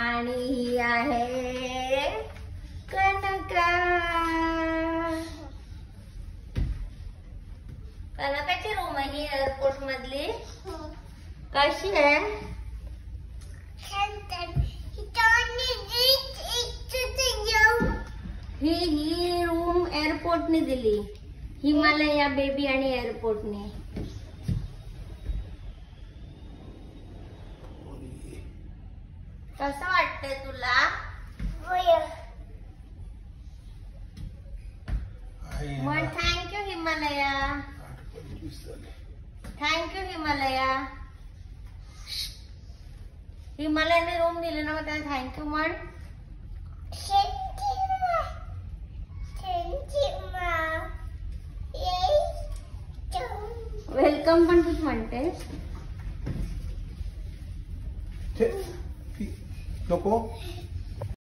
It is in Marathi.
आणि ही आहे कनका. कनकाची रूम आहे ही एअरपोर्ट मधली. कशी आहे? ही रूम एअरपोर्टने दिली. हिमालया बेबी आणि एअरपोर्टने. कसं वाटतंय तुला? म्हण थँक्यू हिमालया. थँक्यू हिमालया. हिमालयाने रूम दिले ना, मग त्याला थँक्यू म्हण. वेलकम पण तूच म्हणतेस. नको